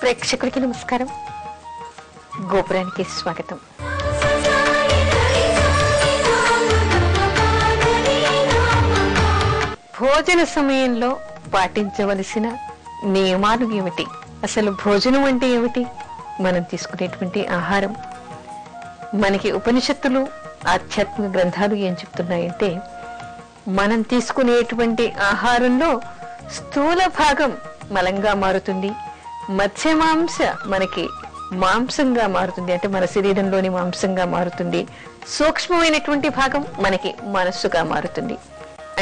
ప్రేక్షకులకి నమస్కారం. గోపురానికి స్వాగతం. భోజన సమయంలో పాటించవలసిన నియమాలు ఏమిటి? అసలు భోజనం అంటే ఏమిటి? మనం తీసుకునేటువంటి ఆహారం. మనకి ఉపనిషత్తులు, ఆధ్యాత్మిక గ్రంథాలు ఏం చెప్తున్నాయంటే, మనం తీసుకునేటువంటి ఆహారంలో స్థూల భాగం మలంగా మారుతుంది, మత్స్య మాంస మనకి మాంసంగా మారుతుంది, అంటే మన శరీరంలోని మాంసంగా మారుతుంది, సూక్ష్మమైనటువంటి భాగం మనకి మనస్సుగా మారుతుంది.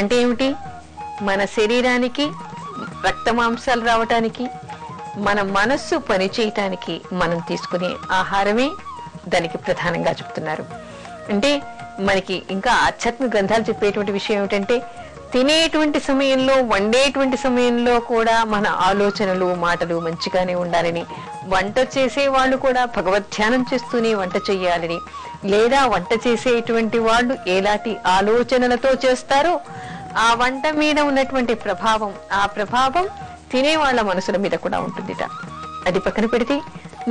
అంటే ఏమిటి? మన శరీరానికి రక్త మాంసాలు రావటానికి, మన మనస్సు పనిచేయటానికి మనం తీసుకునే ఆహారమే దానికి ప్రధానంగా చెప్తున్నారు. అంటే మనకి ఇంకా ఆధ్యాత్మిక గ్రంథాలు చెప్పేటువంటి విషయం ఏమిటంటే, తినేటువంటి సమయంలో, వండేటువంటి సమయంలో కూడా మన ఆలోచనలు, మాటలు మంచిగానే ఉండాలని, వంట చేసే వాళ్ళు కూడా భగవద్ ధ్యానం చేస్తూనే వంట చెయ్యాలని, లేదా వంట చేసేటువంటి వాళ్ళు ఎలాంటి ఆలోచనలతో చేస్తారో ఆ వంట మీద ఉన్నటువంటి ప్రభావం, ఆ ప్రభావం తినేవాళ్ల మనసుల మీద కూడా ఉంటుందిట. అది పక్కన పెడితే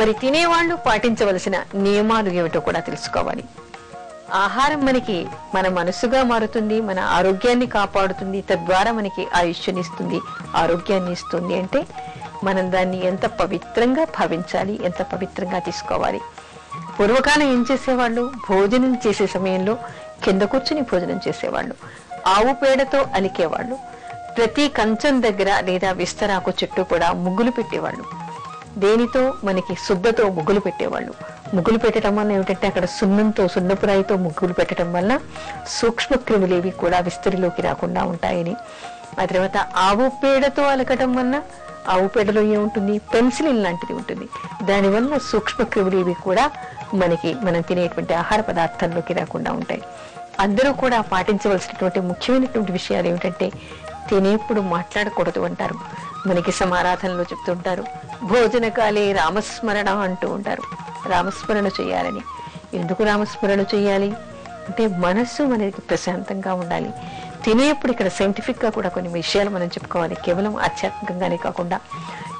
మరి తినేవాళ్ళు పాటించవలసిన నియమాలు ఏమిటో కూడా తెలుసుకోవాలి. ఆహారం మనకి మన మనస్సుగా మారుతుంది, మన ఆరోగ్యాన్ని కాపాడుతుంది, తద్వారా మనకి ఆయుష్ని ఇస్తుంది, ఆరోగ్యాన్ని ఇస్తుంది. అంటే మనం దాన్ని ఎంత పవిత్రంగా భావించాలి, ఎంత పవిత్రంగా తీసుకోవాలి. పూర్వకాలం ఏం చేసేవాళ్ళు? భోజనం చేసే సమయంలో కింద కూర్చుని భోజనం చేసేవాళ్ళు, ఆవు పేడతో అలికేవాళ్ళు, ప్రతి కంచం దగ్గర లేదా విస్తరాకు చుట్టూ కూడా ముగ్గులు పెట్టేవాళ్ళు. దేనితో? మనకి శుద్ధతో ముగ్గులు పెట్టేవాళ్ళు. ముగ్గులు పెట్టడం వల్ల ఏమిటంటే, అక్కడ సున్నంతో, సున్నపురాయితో ముగ్గులు పెట్టడం వల్ల సూక్ష్మ క్రిములేవి కూడా విస్తరిలోకి రాకుండా ఉంటాయని. ఆ తర్వాత ఆవు పేడతో అలకటం వల్ల, ఆవు పేడలో ఏముంటుంది? పెన్సిలిన్ లాంటిది ఉంటుంది. దానివల్ల సూక్ష్మ క్రిములేవి కూడా మనకి మనం తినేటువంటి ఆహార పదార్థాల్లోకి రాకుండా ఉంటాయి. అందరూ కూడా పాటించవలసినటువంటి ముఖ్యమైనటువంటి విషయాలు ఏమిటంటే, తినేప్పుడు మాట్లాడకూడదు అంటారు. మనకి సమారాధనలో చెప్తుంటారు, భోజనకాలే రామస్మరణ అంటూ ఉంటారు. రామస్మరణ చేయాలని. ఎందుకు రామస్మరణ చేయాలి అంటే, మనస్సు మనకి ప్రశాంతంగా ఉండాలి. తినేప్పుడు ఇక్కడ సైంటిఫిక్ గా కూడా కొన్ని విషయాలు మనం చెప్పుకోవాలి, కేవలం ఆధ్యాత్మికంగానే కాకుండా.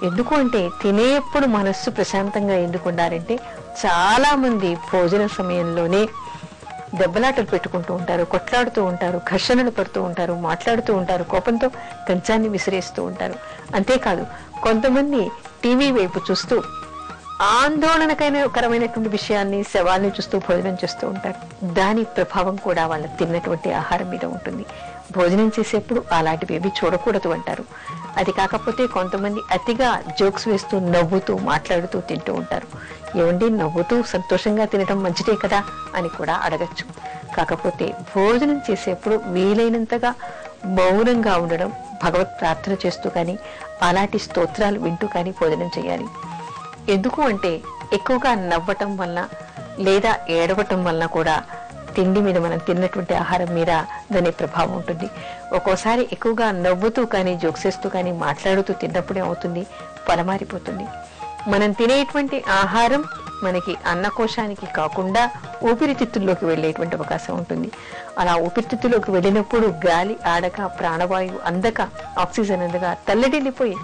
ఎందుకు అంటే, తినేప్పుడు మనస్సు ప్రశాంతంగా ఎందుకు ఉండాలంటే, చాలా మంది భోజన సమయంలోనే దెబ్బలాటలు పెట్టుకుంటూ ఉంటారు, కొట్లాడుతూ ఉంటారు, ఘర్షణలు పడుతూ ఉంటారు, మాట్లాడుతూ ఉంటారు, కోపంతో కంచాన్ని విసిరేస్తూ ఉంటారు. అంతేకాదు, కొంతమంది టీవీ వైపు చూస్తూ ఆందోళనకరమైనటువంటి విషయాన్ని, శవాల్ని చూస్తూ భోజనం చేస్తూ ఉంటారు. దాని ప్రభావం కూడా వాళ్ళ తిన్నటువంటి ఆహారం మీద ఉంటుంది. భోజనం చేసేప్పుడు అలాంటివి ఏవి చూడకూడదు అంటారు. అది కాకపోతే కొంతమంది అతిగా జోక్స్ వేస్తూ, నవ్వుతూ, మాట్లాడుతూ తింటూ ఉంటారు. ఏమండి, నవ్వుతూ సంతోషంగా తినడం మంచిదే కదా అని కూడా అడగచ్చు. కాకపోతే భోజనం చేసేప్పుడు వీలైనంతగా మౌనంగా ఉండడం, భగవత్ ప్రార్థన చేస్తూ కానీ, అలాంటి స్తోత్రాలు వింటూ కానీ భోజనం చేయాలి. ఎందుకు అంటే, ఎక్కువగా నవ్వటం వల్ల లేదా ఏడవటం వల్ల కూడా తిండి మీద, మనం తిన్నటువంటి ఆహారం మీద దాని ప్రభావం ఉంటుంది. ఒక్కోసారి ఎక్కువగా నవ్వుతూ కానీ, జోక్సేస్తూ కానీ, మాట్లాడుతూ తిన్నప్పుడే అవుతుంది, పలమారిపోతుంది. మనం తినేటువంటి ఆహారం మనకి అన్నకోశానికి కాకుండా ఊపిరితిత్తుల్లోకి వెళ్ళేటువంటి అవకాశం ఉంటుంది. అలా ఊపిరితిత్తులోకి వెళ్ళినప్పుడు గాలి ఆడక, ప్రాణవాయువు అందక, ఆక్సిజన్ అందక తల్లడిల్లిపోయి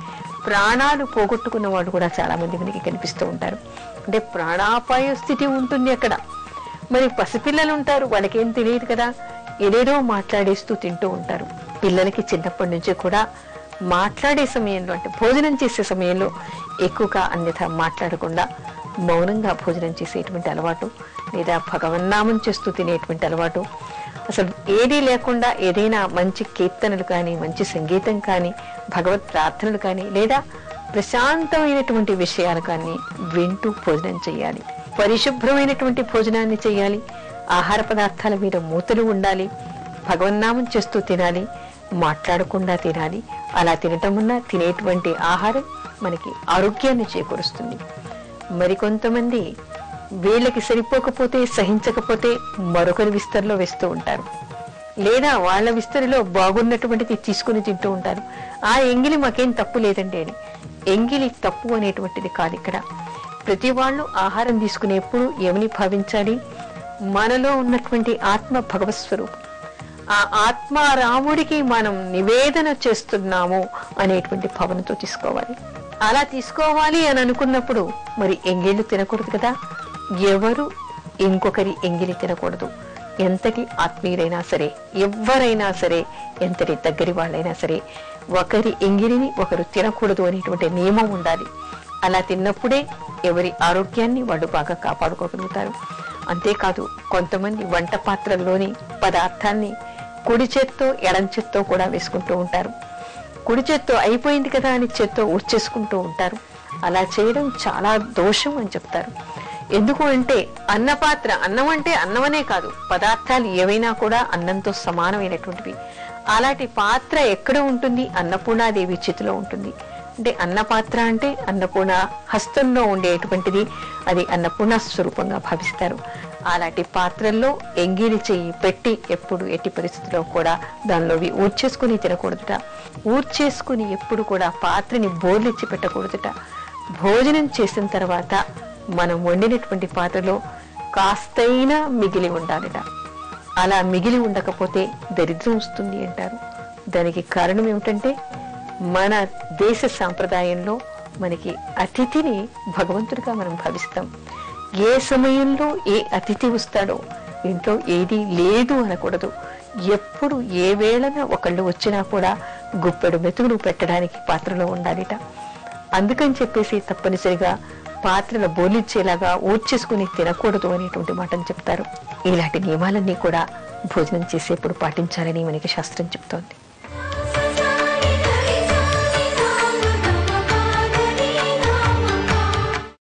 ప్రాణాలు పోగొట్టుకున్న వాళ్ళు కూడా చాలా మంది మనకి కనిపిస్తూ ఉంటారు. అంటే ప్రాణాపాయ స్థితి ఉంటుంది అక్కడ. మరి పసిపిల్లలు ఉంటారు, వాళ్ళకేం తెలియదు కదా, ఏదేదో మాట్లాడేస్తూ తింటూ ఉంటారు. పిల్లలకి చిన్నప్పటి నుంచి కూడా మాట్లాడే సమయంలో, అంటే భోజనం చేసే సమయంలో ఎక్కువగా అన్యథా మాట్లాడకుండా మౌనంగా భోజనం చేసేటువంటి అలవాటు, లేదా భగవన్నామం చేస్తూ తినేటువంటి అలవాటు, అసలు ఏదీ లేకుండా ఏదైనా మంచి కీర్తనలు కానీ, మంచి సంగీతం కానీ, భగవత్ ప్రార్థనలు కానీ, లేదా ప్రశాంతమైనటువంటి విషయాలు కానీ వింటూ భోజనం చేయాలి. పరిశుభ్రమైనటువంటి భోజనాన్ని చేయాలి. ఆహార పదార్థాల మీద మూతలు ఉండాలి. భగవన్నామం చేస్తూ తినాలి, మాట్లాడకుండా తినాలి. అలా తినటం వల్ల తినేటువంటి ఆహారం మనకి ఆరోగ్యాన్ని చేకూరుస్తుంది. మరికొంతమంది వీళ్ళకి సరిపోకపోతే, సహించకపోతే మరొకరి విస్తరిలో వేస్తూ ఉంటారు, లేదా వాళ్ళ విస్తరిలో బాగున్నటువంటిది తీసుకుని తింటూ ఉంటారు. ఆ ఎంగిలి మాకేం తప్పు లేదండి అని. ఎంగిలి తప్పు అనేటువంటిది కాదు ఇక్కడ. ప్రతి వాళ్ళు ఆహారం తీసుకునేప్పుడు ఏమని భావించాలి? మనలో ఉన్నటువంటి ఆత్మ భగవత్ స్వరూపం, ఆ ఆత్మ రాముడికి మనం నివేదన చేస్తున్నాము అనేటువంటి భావనతో తీసుకోవాలి. అలా తీసుకోవాలి అని అనుకున్నప్పుడు మరి ఎంగిళ్ళు తినకూడదు కదా. ఎవరు ఇంకొకరి ఎంగిలి తినకూడదు. ఎంతటి ఆత్మీయులైనా సరే, ఎవరైనా సరే, ఎంతటి దగ్గరి వాళ్ళైనా సరే, ఒకరి ఎంగిలిని ఒకరు తినకూడదు అనేటువంటి నియమం ఉండాలి. అలా తిన్నప్పుడే ఎవరి ఆరోగ్యాన్ని వాళ్ళు బాగా కాపాడుకోగలుగుతారు. అంతేకాదు, కొంతమంది వంట పాత్రల్లోని పదార్థాన్ని కుడి చేత్తో ఎడం చేత్తో కూడా వేసుకుంటూ ఉంటారు. కుడి చేత్తో అయిపోయింది కదా అని చేత్తో ఊడ్చేసుకుంటూ ఉంటారు. అలా చేయడం చాలా దోషం అని చెప్తారు. ఎందుకు అంటే అన్నపాత్ర, అన్నం అంటే అన్నమనే కాదు, పదార్థాలు ఏవైనా కూడా అన్నంతో సమానమైనటువంటివి. అలాంటి పాత్ర ఎక్కడ ఉంటుంది? అన్నపూర్ణాదేవి చేతిలో ఉంటుంది. అంటే అన్నపాత్ర అంటే అన్నపూర్ణ హస్తంలో ఉండేటువంటిది, అది అన్నపూర్ణ స్వరూపంగా భావిస్తారు. అలాంటి పాత్రల్లో ఎంగిలి చెయ్యి పెట్టి ఎప్పుడు ఎట్టి పరిస్థితుల్లో కూడా దానిలోవి ఊడ్చేసుకుని తినకూడదుట. ఊడ్చేసుకుని ఎప్పుడు కూడా పాత్రని బోర్లిచ్చి పెట్టకూడదుట. భోజనం చేసిన తర్వాత మనం వండినటువంటి పాత్రలో కాస్తైనా మిగిలి ఉండాలిట. అలా మిగిలి ఉండకపోతే దరిద్రం వస్తుంది అంటారు. దానికి కారణం ఏమిటంటే మన దేశ సాంప్రదాయంలో మనకి అతిథిని భగవంతుడిగా మనం భావిస్తాం. ఏ సమయంలో ఏ అతిథి వస్తాడో ఇంట్లో ఏది లేదు అనకూడదు. ఎప్పుడు ఏ వేళన ఒకళ్ళు వచ్చినా కూడా గుప్పెడు మెతుకులు పెట్టడానికి పాత్రలో ఉండాలిట. అందుకని చెప్పేసి తప్పనిసరిగా పాత్రను బోలిచ్చేలాగా ఊడ్చేసుకుని తినకూడదు అనేటువంటి మాటను చెప్తారు. ఇలాంటి నియమాలన్నీ కూడా భోజనం చేసేప్పుడు పాటించాలని మనకి శాస్త్రం చెప్తోంది.